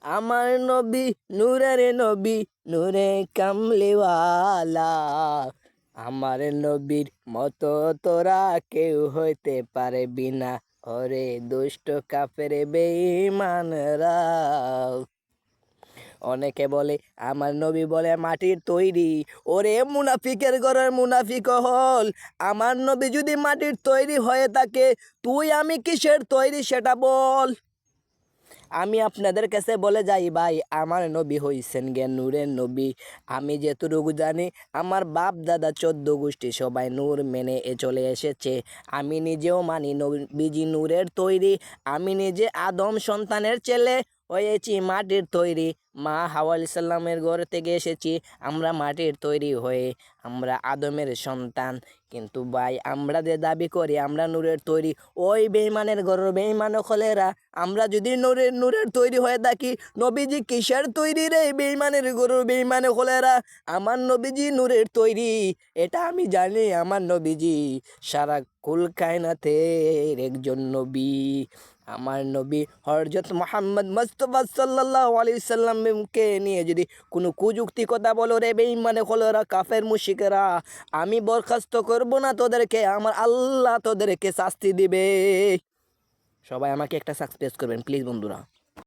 আমার নবী নূরের নবী, নূরে কামলিওয়ালা। আমার নবীর মতো তোরা কেউ হইতে পারবি না, ওরে দুষ্ট কাফের বেঈমানরা। অনেকে বলে আমার নবী বলে মাটির তৈরি। ওরে মুনাফিকের ঘরের মুনাফিক হল, আমার নবী যদি মাটির তৈরি হয়ে থাকে, তুই আমি কিসের তৈরি সেটা বল। আমি আপনাদের কাছে বলে যাই ভাই, আমার নবী হইছেন গে নূরের নবী। আমি যেটুকু জানি, আমার বাপ দাদা 14 গোষ্ঠী সবাই নূর মেনে চলে এসেছে। আমি নিজেও মানি নবীজি নূরের তৈরি। আমি নিজে আদম সন্তানের ছেলে হয়েছি মাটির তৈরি। মা হাওয়া আলাইহিস সালামের ঘর থেকে এসেছি আমরা মাটির তৈরি হয়ে, আমরা আদমের সন্তান। কিন্তু ভাই আমরা যে দাবি করি আমরা নূরের তৈরি, ওই বেঈমানের ঘরের বেঈমান হলেরা। আমরা যদি নূরের তৈরি হয়ে থাকি, নবীজি কিসের তৈরি রে বেঈমানের ঘরের বেঈমান হলেরা? আমার নবীজি নূরের তৈরি, এটা আমি জানি। আমার নবীজি সারা কুল কায়নাতের একজন নবী। আমার নবী হযরত মুহাম্মদ মুস্তাফা সাল্লাল্লাহু আলাইহি সাল্লামকে নিয়ে যদি কোনো কুযুক্তি কথা বলো রে বেঈমানে হলেরা, কাফের মুশরিকরা, আমি বরখাস্ত করব না তোদেরকে, আমার আল্লাহ তোদেরকে শাস্তি দিবে। সবাই আমাকে একটা সাবস্ক্রাইব করবেন প্লিজ বন্ধুরা।